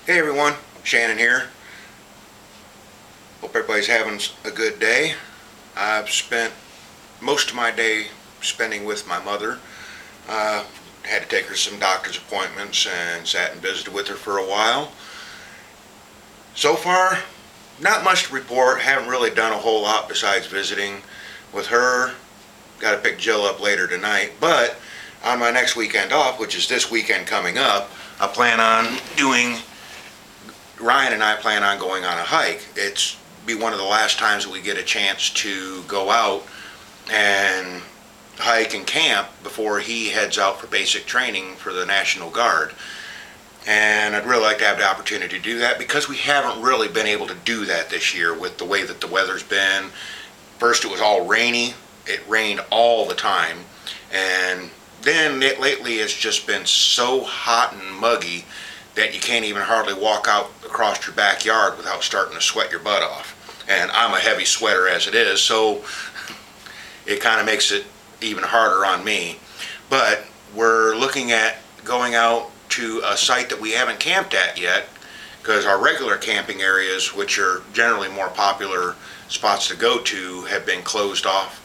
Hey everyone, Shannon here. Hope everybody's having a good day. I've spent most of my day spending with my mother. Had to take her to some doctor's appointments and sat and visited with her for a while. So far, not much to report. Haven't really done a whole lot besides visiting with her. Got to pick Jill up later tonight. But on my next weekend off, which is this weekend coming up, Ryan and I plan on going on a hike. It's be one of the last times that we get a chance to go out and hike and camp before he heads out for basic training for the National Guard. And I'd really like to have the opportunity to do that because we haven't really been able to do that this year with the way that the weather's been. First it was all rainy. It rained all the time. And then lately it's just been so hot and muggy that you can't even hardly walk out across your backyard without starting to sweat your butt off. And I'm a heavy sweater as it is, so it kind of makes it even harder on me. But we're looking at going out to a site that we haven't camped at yet, because our regular camping areas, which are generally more popular spots to go to, have been closed off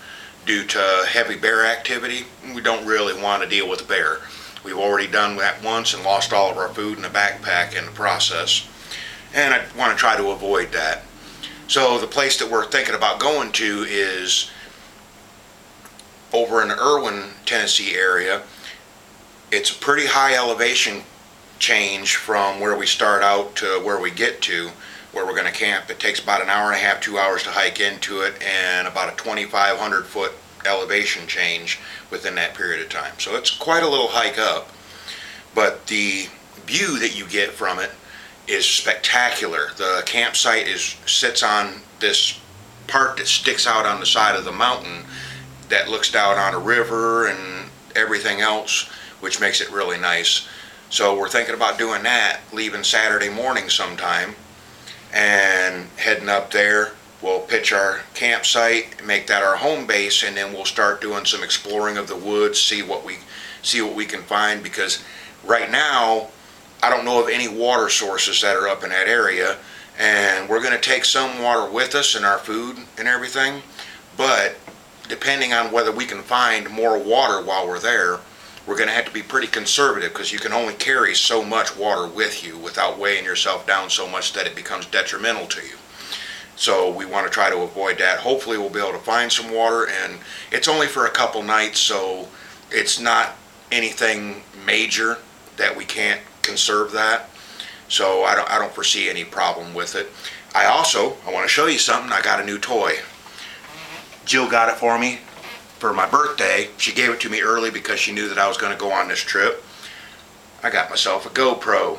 due to heavy bear activity. We don't really want to deal with a bear. We've already done that once and lost all of our food in the backpack in the process. And I want to try to avoid that. So the place that we're thinking about going to is over in the Irwin, Tennessee area. It's a pretty high elevation change from where we start out to where we get to, where we're going to camp. It takes about an hour and a half, 2 hours to hike into it, and about a 2,500 foot elevation change within that period of time. So it's quite a little hike up, but the view that you get from it is spectacular. The campsite sits on this part that sticks out on the side of the mountain that looks down on a river and everything else, which makes it really nice. So we're thinking about doing that, leaving Saturday morning sometime and heading up there. We'll pitch our campsite, make that our home base, and then we'll start doing some exploring of the woods, see what we can find, because right now I don't know of any water sources that are up in that area, and we're going to take some water with us and our food and everything, but depending on whether we can find more water while we're there, we're going to have to be pretty conservative, because you can only carry so much water with you without weighing yourself down so much that it becomes detrimental to you. So we want to try to avoid that. Hopefully we'll be able to find some water, and it's only for a couple nights, so it's not anything major that we can't conserve that. So I don't foresee any problem with it. I want to show you something. I got a new toy. Jill got it for me for my birthday. She gave it to me early because she knew that I was going to go on this trip. I got myself a Gopro,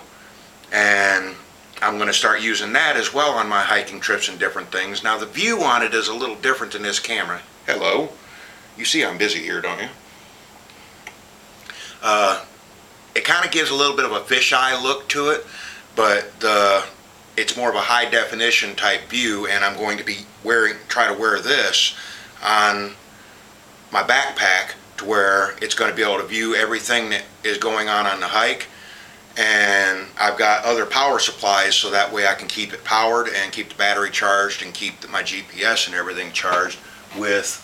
and I'm going to start using that as well on my hiking trips and different things. Now the view on it is a little different than this camera. Hello. You see I'm busy here, don't you? It kind of gives a little bit of a fisheye look to it, but it's more of a high definition type view, and I'm going to be try to wear this on my backpack to where it's going to be able to view everything that is going on the hike. And I've got other power supplies, so that way I can keep it powered and keep the battery charged and keep my GPS and everything charged with.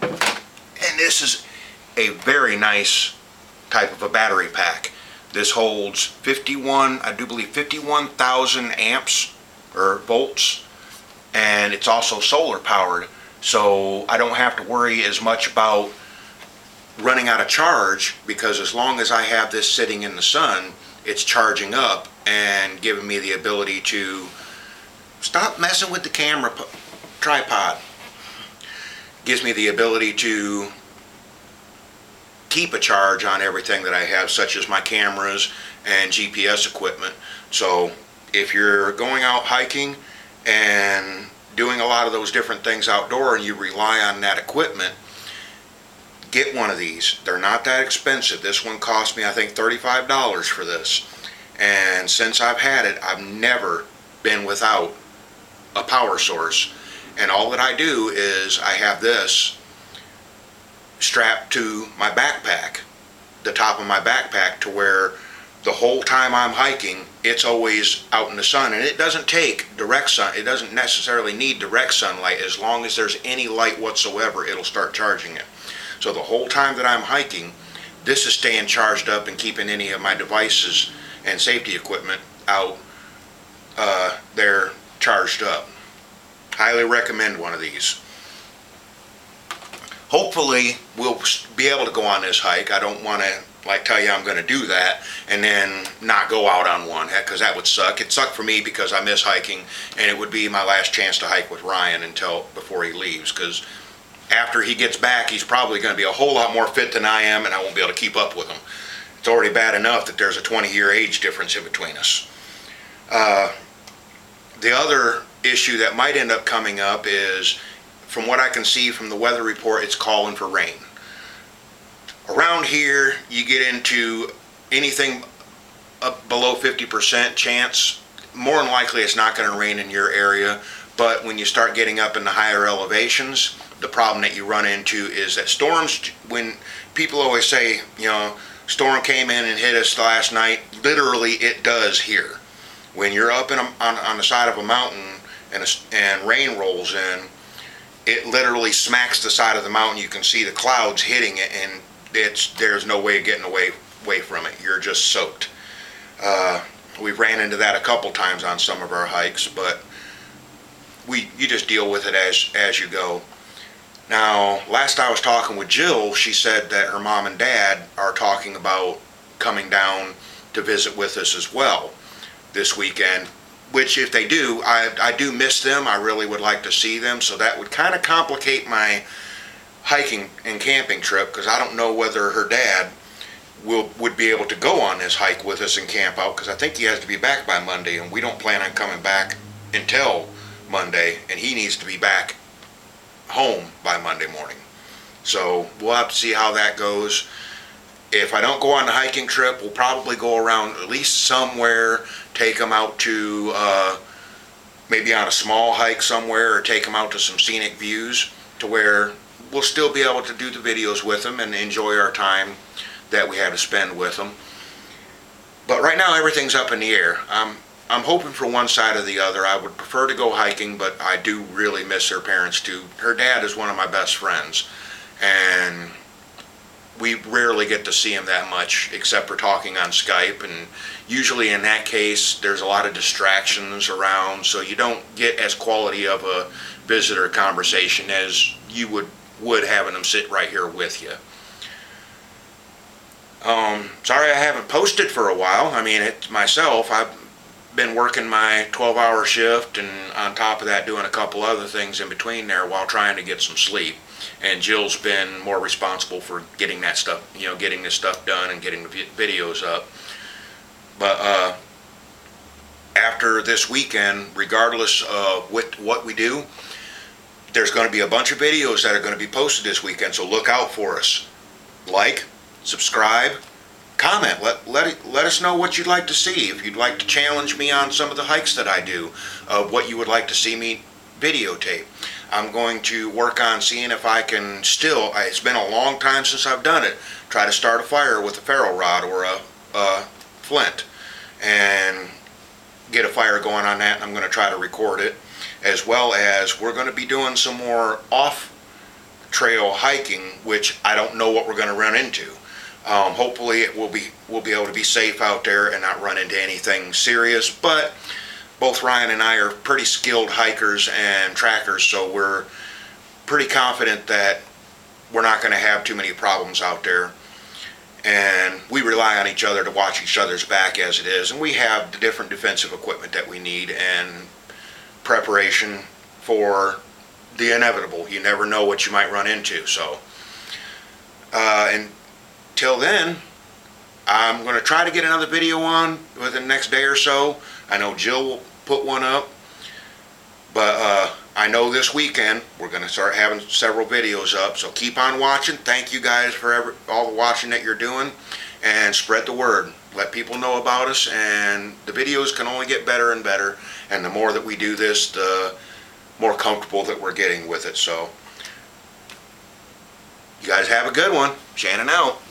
And this is a very nice type of a battery pack. This holds 51,000 amps or volts, and it's also solar powered, so I don't have to worry as much about running out of charge, because as long as I have this sitting in the sun, it's charging up and giving me the ability to stop messing with the camera tripod. Gives me the ability to keep a charge on everything that I have, such as my cameras and GPS equipment. So if you're going out hiking and doing a lot of those different things outdoor and you rely on that equipment, get one of these. They're not that expensive. This one cost me, I think, $35 for this. And since I've had it, I've never been without a power source. And all that I do is I have this strapped to my backpack, the top of my backpack, to where the whole time I'm hiking, it's always out in the sun, and it doesn't take direct sun. It doesn't necessarily need direct sunlight. As long as there's any light whatsoever, it'll start charging it. So the whole time that I'm hiking, this is staying charged up and keeping any of my devices and safety equipment out there charged up. Highly recommend one of these. Hopefully we'll be able to go on this hike. I don't want to tell you I'm going to do that and then not go out on one, because that would suck. It sucked for me because I miss hiking, and it would be my last chance to hike with Ryan before he leaves, because after he gets back, he's probably going to be a whole lot more fit than I am, and I won't be able to keep up with him. It's already bad enough that there's a 20-year age difference in between us. The other issue that might end up coming up is, from what I can see from the weather report, it's calling for rain. Around here, you get into anything up below 50% chance. More than likely, it's not going to rain in your area. But when you start getting up in the higher elevations, the problem that you run into is that storms, when people always say, storm came in and hit us last night, literally it does here. When you're up on the side of a mountain and rain rolls in, it literally smacks the side of the mountain. You can see the clouds hitting it, and there's no way of getting away from it. You're just soaked. We've ran into that a couple times on some of our hikes, but you just deal with it as you go. Now, last I was talking with Jill, she said that her mom and dad are talking about coming down to visit with us as well this weekend, which if they do, I do miss them. I really would like to see them, so that would kind of complicate my hiking and camping trip, because I don't know whether her dad would be able to go on this hike with us and camp out, because I think he has to be back by Monday, and we don't plan on coming back until Monday, and he needs to be back home by Monday morning. So we'll have to see how that goes. If I don't go on the hiking trip, we'll probably go around at least somewhere, take them out to maybe on a small hike somewhere, or take them out to some scenic views to where we'll still be able to do the videos with them and enjoy our time that we had to spend with them. But right now everything's up in the air. I'm hoping for one side or the other. I would prefer to go hiking, but I do really miss her parents too. Her dad is one of my best friends, and we rarely get to see him that much except for talking on Skype, and usually in that case there's a lot of distractions around, so you don't get as quality of a visitor conversation as you would having them sit right here with you. Sorry I haven't posted for a while. I mean, I've been working my 12-hour shift, and on top of that doing a couple other things in between there while trying to get some sleep. And Jill's been more responsible for getting that stuff, getting this stuff done and getting the videos up. But after this weekend, regardless of what we do, there's going to be a bunch of videos that are going to be posted this weekend, so look out for us. Like, subscribe, comment. Let us know what you'd like to see. If you'd like to challenge me on some of the hikes that I do, what you would like to see me videotape. I'm going to work on seeing if I can it's been a long time since I've done it, try to start a fire with a ferro rod or a flint and get a fire going on that, and I'm going to try to record it, as well as we're going to be doing some more off-trail hiking, which I don't know what we're going to run into. Hopefully we'll be able to be safe out there and not run into anything serious, but both Ryan and I are pretty skilled hikers and trackers, so we're pretty confident that we're not going to have too many problems out there. And we rely on each other to watch each other's back as it is, and we have the different defensive equipment that we need and preparation for the inevitable. You never know what you might run into. So until then, I'm going to try to get another video on within the next day or so. I know Jill will put one up, but I know this weekend we're going to start having several videos up, so keep on watching. Thank you guys for all the watching that you're doing, and spread the word. Let people know about us, and the videos can only get better and better, and the more that we do this, the more comfortable that we're getting with it. So you guys have a good one. Shanon out.